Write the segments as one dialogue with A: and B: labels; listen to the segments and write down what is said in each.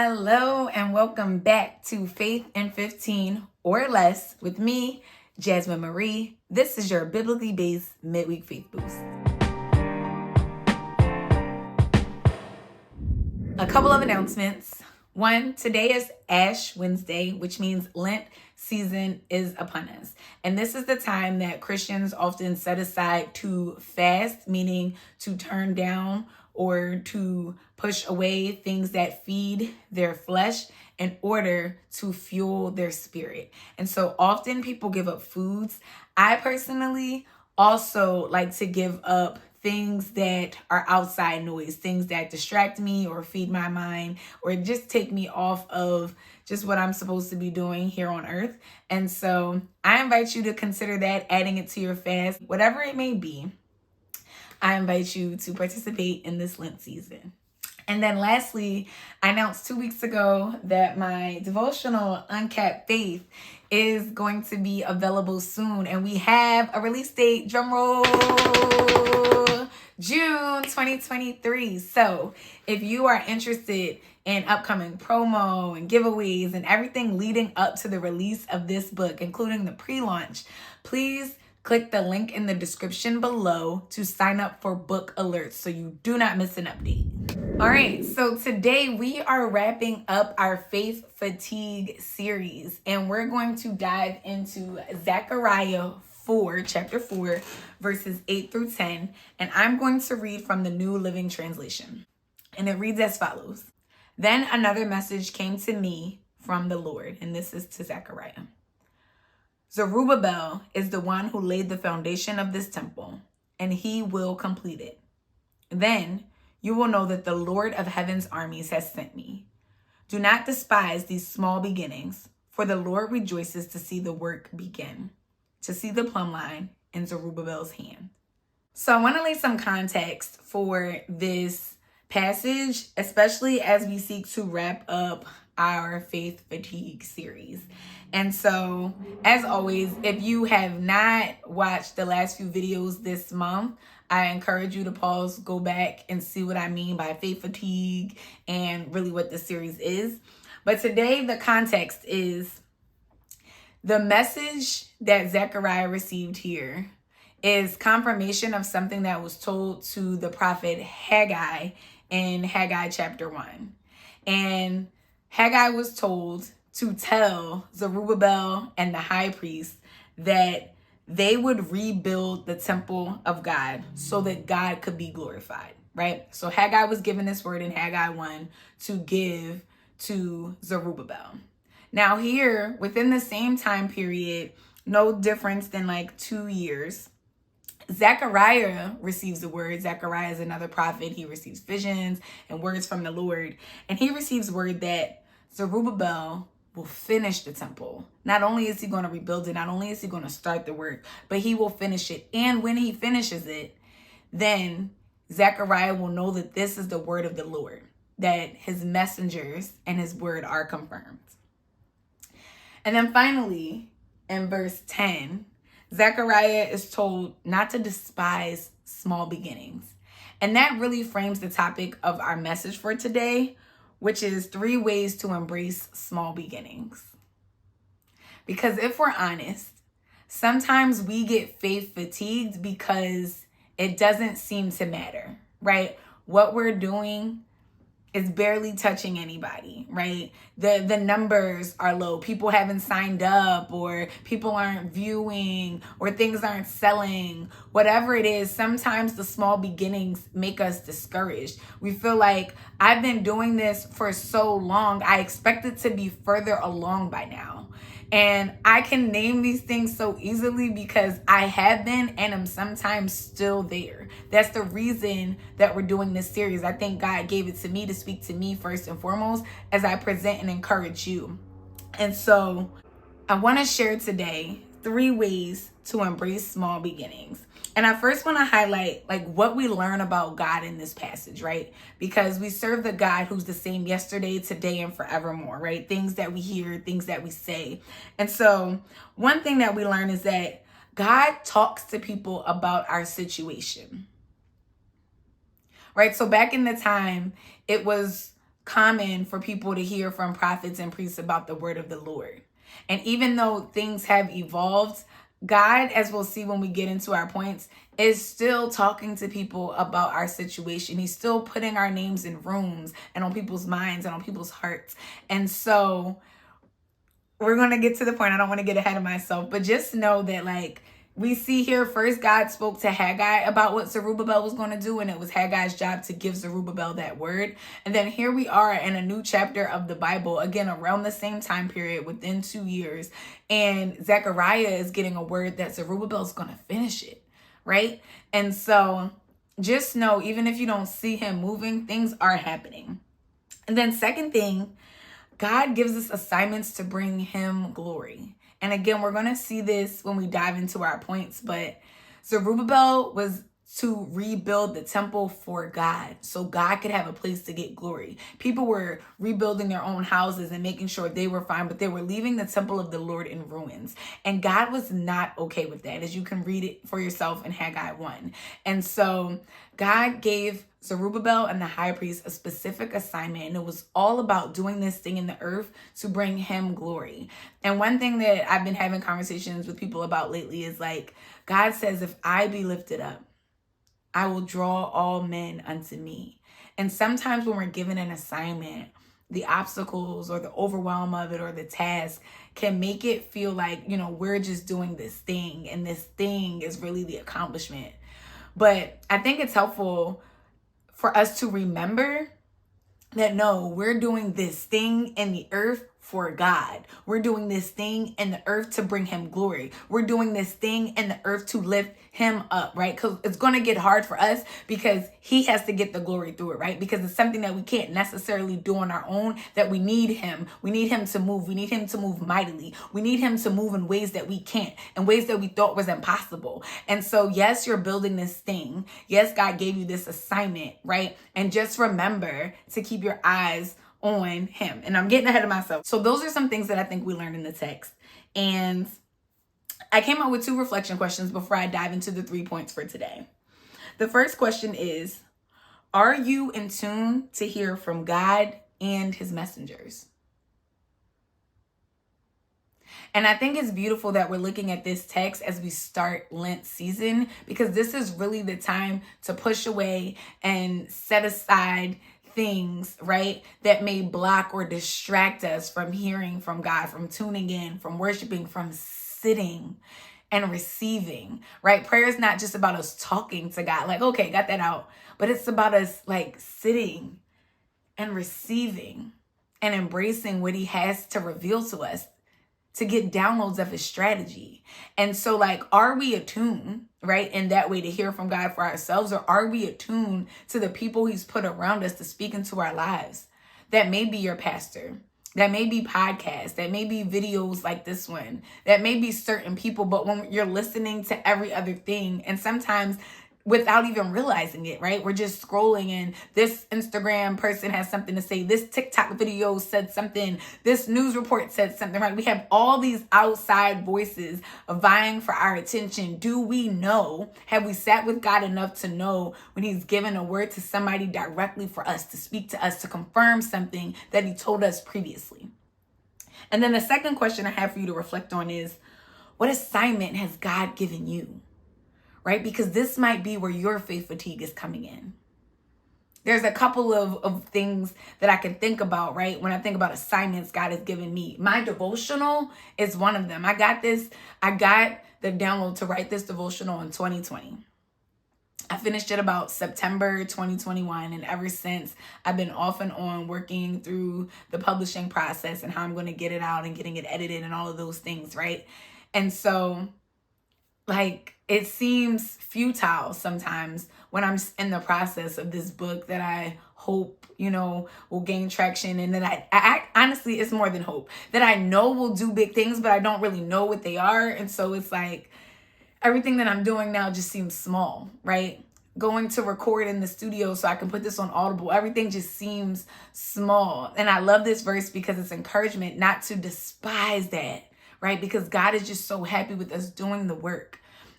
A: Hello and welcome back to Faith in 15 or Less with me, Jasmine Marie. This is your biblically based midweek faith boost. A couple of announcements. One, today is Ash Wednesday, which means Lent season is upon us. And this is the time that Christians often set aside to fast, meaning to turn down or to push away things that feed their flesh in order to fuel their spirit. And so often people give up foods. I personally also like to give up things that are outside noise, things that distract me or feed my mind or just take me off of just what I'm supposed to be doing here on earth. And so I invite you to consider that, adding it to your fast, whatever it may be. I invite you to participate in this Lent season. And then lastly, I announced 2 weeks ago that my devotional, Uncapped Faith, is going to be available soon. And we have a release date, drum roll, June 2023. So if you are interested in upcoming promo and giveaways and everything leading up to the release of this book, including the pre-launch, please click the link in the description below to sign up for book alerts so you do not miss an update. All right, so today we are wrapping up our Faith Fatigue series, and we're going to dive into Zechariah 4, chapter 4, verses 8 through 10, and I'm going to read from the New Living Translation. And it reads as follows. Then another message came to me from the Lord, and this is to Zechariah. Zerubbabel is the one who laid the foundation of this temple, and he will complete it. Then you will know that the Lord of heaven's armies has sent me. Do not despise these small beginnings, for the Lord rejoices to see the work begin, to see the plumb line in Zerubbabel's hand. So I want to lay some context for this passage, especially as we seek to wrap up our Faith Fatigue series. And so, as always, if you have not watched the last few videos this month, I encourage you to pause, go back, and see what I mean by faith fatigue and really what this series is. But today, the context is the message that Zechariah received here is confirmation of something that was told to the prophet Haggai in Haggai chapter 1. And Haggai was told to tell Zerubbabel and the high priest that they would rebuild the temple of God so that God could be glorified, right? So Haggai was given this word in Haggai 1 to give to Zerubbabel. Now here, within the same time period, no difference than like 2 years, Zechariah receives the word. Zechariah is another prophet. He receives visions and words from the Lord. And he receives word that Zerubbabel will finish the temple. Not only is he going to rebuild it, not only is he going to start the work, but he will finish it. And when he finishes it, then Zechariah will know that this is the word of the Lord, that his messengers and his word are confirmed. And then finally, in verse 10, Zechariah is told not to despise small beginnings. And that really frames the topic of our message for today, which is 3 ways to embrace small beginnings. Because if we're honest, sometimes we get faith fatigued because it doesn't seem to matter, right? What we're doing is barely touching anybody, right? The numbers are low. People haven't signed up, or people aren't viewing, or things aren't selling. Whatever it is, sometimes the small beginnings make us discouraged. We feel like, I've been doing this for so long, I expect it to be further along by now. And I can name these things so easily because I have been and am sometimes still there. That's the reason that we're doing this series. I think God gave it to me to speak to me first and foremost as I present and encourage you. And so I want to share today 3 ways to embrace small beginnings. And I first want to highlight like what we learn about God in this passage, right? Because we serve the God who's the same yesterday, today, and forevermore, right? Things that we hear, things that we say. And so one thing that we learn is that God talks to people about our situation, right? So back in the time, it was common for people to hear from prophets and priests about the word of the Lord. And even though things have evolved, God, as we'll see when we get into our points, is still talking to people about our situation. He's still putting our names in rooms and on people's minds and on people's hearts. And so we're going to get to the point. I don't want to get ahead of myself, but just know that, like, we see here, first God spoke to Haggai about what Zerubbabel was going to do, and it was Haggai's job to give Zerubbabel that word. And then here we are in a new chapter of the Bible, again, around the same time period, within 2 years. And Zechariah is getting a word that Zerubbabel is going to finish it, right? And so just know, even if you don't see him moving, things are happening. And then second thing, God gives us assignments to bring him glory. And again, we're going to see this when we dive into our points, but Zerubbabel was to rebuild the temple for God, so God could have a place to get glory. People were rebuilding their own houses and making sure they were fine, but they were leaving the temple of the Lord in ruins. And God was not okay with that, as you can read it for yourself in Haggai 1. And so God gave Zerubbabel and the high priest a specific assignment, and it was all about doing this thing in the earth to bring him glory. And one thing that I've been having conversations with people about lately is, like, God says, if I be lifted up, I will draw all men unto me. And sometimes when we're given an assignment, the obstacles or the overwhelm of it or the task can make it feel like, we're just doing this thing, and this thing is really the accomplishment. But I think it's helpful for us to remember that, no, we're doing this thing in the earth for God. We're doing this thing in the earth to bring him glory. We're doing this thing in the earth to lift him up, right? Because it's going to get hard for us because he has to get the glory through it, right? Because it's something that we can't necessarily do on our own, that we need him. We need him to move. We need him to move mightily. We need him to move in ways that we can't, in ways that we thought was impossible. And so, yes, you're building this thing. Yes, God gave you this assignment, right? And just remember to keep your eyes on him. And I'm getting ahead of myself. So those are some things that I think we learned in the text. And I came up with 2 reflection questions before I dive into the 3 points for today. The first question is, are you in tune to hear from God and his messengers? And I think it's beautiful that we're looking at this text as we start Lent season, because this is really the time to push away and set aside things, right, that may block or distract us from hearing from God, from tuning in, from worshiping, from sitting and receiving, right? Prayer is not just about us talking to God, like, okay, got that out, but it's about us, like, sitting and receiving and embracing what he has to reveal to us, to get downloads of his strategy. And so, like, are we attuned, right, in that way to hear from God for ourselves, or are we attuned to the people he's put around us to speak into our lives? That may be your pastor, that may be podcasts, that may be videos like this one, that may be certain people, but when you're listening to every other thing, and sometimes without even realizing it, right? We're just scrolling and this Instagram person has something to say. This TikTok video said something. This news report said something, right? We have all these outside voices vying for our attention. Do we know? Have we sat with God enough to know when he's given a word to somebody directly for us, to speak to us, to confirm something that he told us previously? And then the second question I have for you to reflect on is, what assignment has God given you? Right? Because this might be where your faith fatigue is coming in. There's a couple of things that I can think about, right? When I think about assignments God has given me. My devotional is one of them. I got the download to write this devotional in 2020. I finished it about September 2021. And ever since, I've been off and on working through the publishing process and how I'm going to get it out and getting it edited and all of those things, right? And so, like, it seems futile sometimes when I'm in the process of this book that I hope, will gain traction, and that I honestly, it's more than hope, that I know will do big things, but I don't really know what they are. And so it's like everything that I'm doing now just seems small, right? Going to record in the studio so I can put this on Audible, everything just seems small. And I love this verse because it's encouragement not to despise that, right? Because God is just so happy with us doing the work.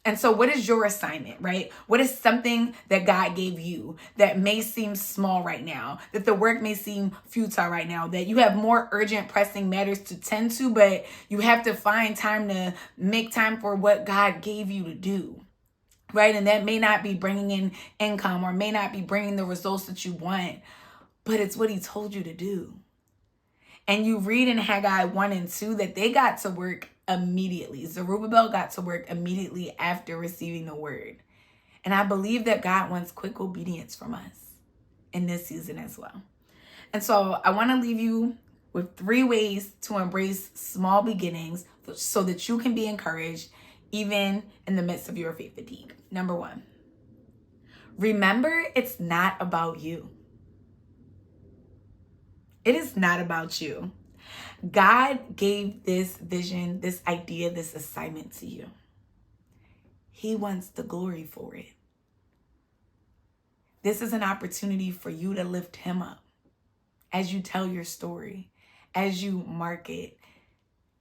A: And so what is your assignment, right? What is something that God gave you that may seem small right now, that the work may seem futile right now, that you have more urgent, pressing matters to tend to, but you have to find time to make time for what God gave you to do, right? And that may not be bringing in income or may not be bringing the results that you want, but it's what he told you to do. And you read in Haggai 1 and 2 that they got to work immediately. Zerubbabel got to work immediately after receiving the word. And I believe that God wants quick obedience from us in this season as well. And so I want to leave you with 3 ways to embrace small beginnings so that you can be encouraged even in the midst of your faith fatigue. Number 1, remember it's not about you. It is not about you. God gave this vision, this idea, this assignment to you. He wants the glory for it. This is an opportunity for you to lift him up as you tell your story, as you market,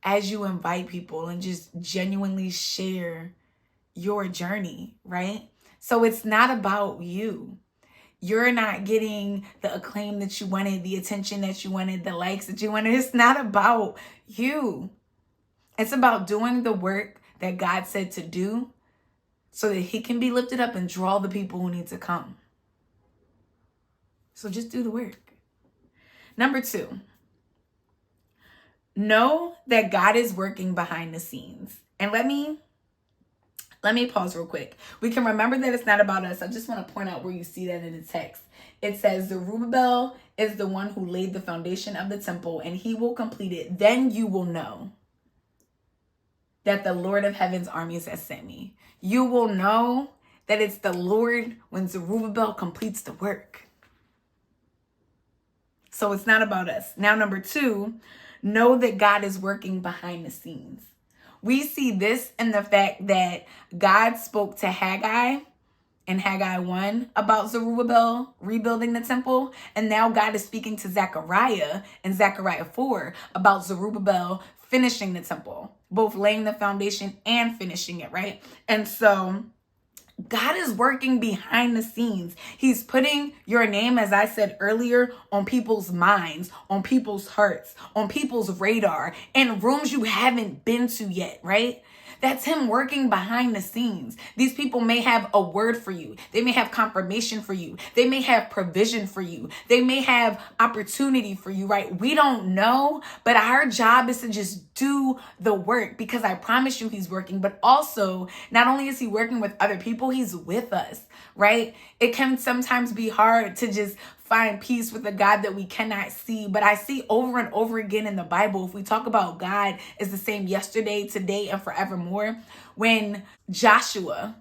A: as you invite people and just genuinely share your journey, right? So it's not about you. You're not getting the acclaim that you wanted, the attention that you wanted, the likes that you wanted. It's not about you. It's about doing the work that God said to do so that he can be lifted up and draw the people who need to come. So just do the work. Number 2, know that God is working behind the scenes. And let me pause real quick. We can remember that it's not about us. I just want to point out where you see that in the text. It says Zerubbabel is the one who laid the foundation of the temple and he will complete it. Then you will know that the Lord of heaven's armies has sent me. You will know that it's the Lord when Zerubbabel completes the work. So it's not about us. Now, number 2, know that God is working behind the scenes. We see this in the fact that God spoke to Haggai in Haggai 1 about Zerubbabel rebuilding the temple. And now God is speaking to Zechariah in Zechariah 4 about Zerubbabel finishing the temple, both laying the foundation and finishing it, right? And so God is working behind the scenes. He's putting your name, as I said earlier, on people's minds, on people's hearts, on people's radar, in rooms you haven't been to yet, right? That's him working behind the scenes. These people may have a word for you. They may have confirmation for you. They may have provision for you. They may have opportunity for you, right? We don't know, but our job is to just do the work because I promise you he's working, but also not only is he working with other people, he's with us, right? It can sometimes be hard to just find peace with a God that we cannot see. But I see over and over again in the Bible, if we talk about God is the same yesterday, today, and forevermore, when Joshua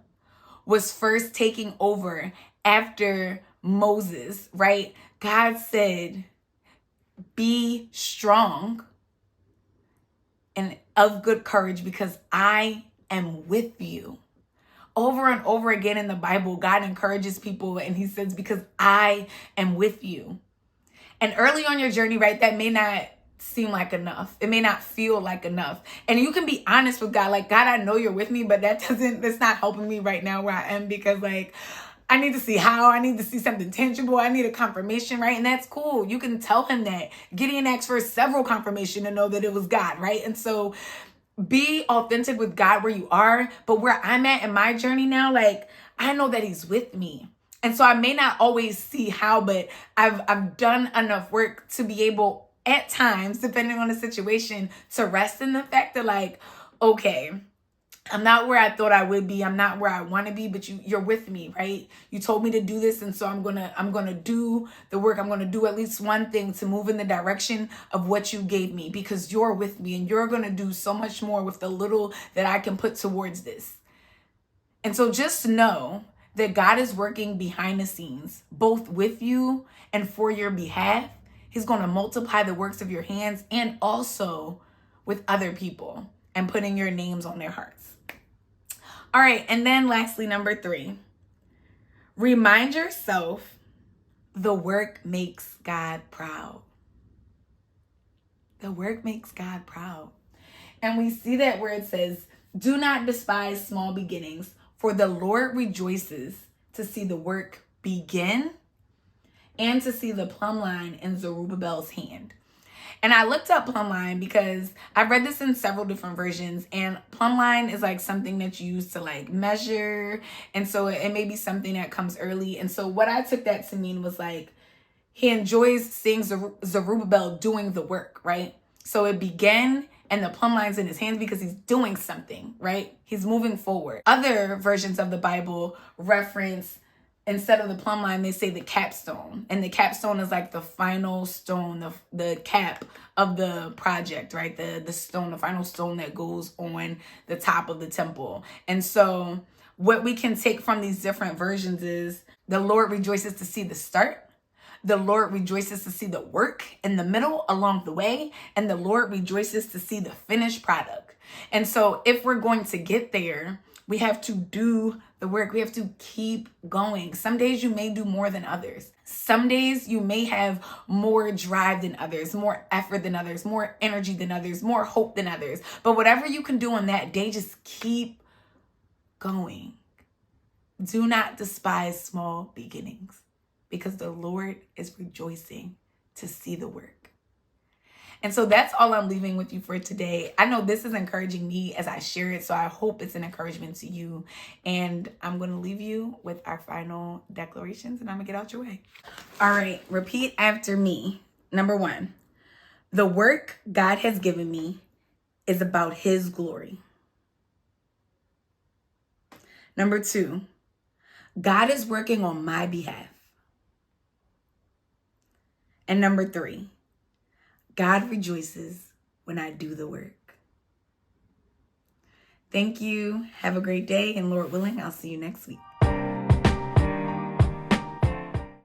A: was first taking over after Moses, right? God said, be strong and of good courage because I am with you. Over and over again in the Bible, God encourages people and he says, because I am with you. And early on your journey, right, that may not seem like enough. It may not feel like enough. And you can be honest with God, like, God, I know you're with me, but that's not helping me right now where I am because like, I need to see how, I need to see something tangible. I need a confirmation, right? And that's cool. You can tell him that. Gideon asked for several confirmation to know that it was God, right? And so be authentic with God where you are, but where I'm at in my journey now, like I know that he's with me. And so I may not always see how, but I've done enough work to be able at times, depending on the situation, to rest in the fact that like, okay, I'm not where I thought I would be. I'm not where I want to be, but you're with me, right? You told me to do this. And so I'm going to do the work. I'm going to do at least one thing to move in the direction of what you gave me because you're with me and you're going to do so much more with the little that I can put towards this. And so just know that God is working behind the scenes, both with you and for your behalf. He's going to multiply the works of your hands and also with other people and putting your names on their hearts. All right, and then lastly, number 3, remind yourself the work makes God proud. The work makes God proud. And we see that where it says, Do not despise small beginnings, for the Lord rejoices to see the work begin and to see the plumb line in Zerubbabel's hand. And I looked up plumb line because I read this in several different versions, and plumb line is like something that you use to like measure. And so it may be something that comes early. And so what I took that to mean was like, he enjoys seeing Zerubbabel doing the work, right? So it began and the plumb line's in his hands because he's doing something, right? He's moving forward. Other versions of the Bible reference, instead of the plumb line, they say the capstone. And the capstone is like the final stone, the cap of the project, right? The stone, the final stone that goes on the top of the temple. And so what we can take from these different versions is the Lord rejoices to see the start. The Lord rejoices to see the work in the middle along the way, and the Lord rejoices to see the finished product. And so if we're going to get there, we have to do the work. We have to keep going. Some days you may do more than others. Some days you may have more drive than others, more effort than others, more energy than others, more hope than others. But whatever you can do on that day, just keep going. Do not despise small beginnings, because the Lord is rejoicing to see the work. And so that's all I'm leaving with you for today. I know this is encouraging me as I share it, so I hope it's an encouragement to you. And I'm going to leave you with our final declarations, and I'm going to get out your way. All right, repeat after me. Number 1, the work God has given me is about His glory. Number 2, God is working on my behalf. And number 3, God rejoices when I do the work. Thank you. Have a great day. And Lord willing, I'll see you next week.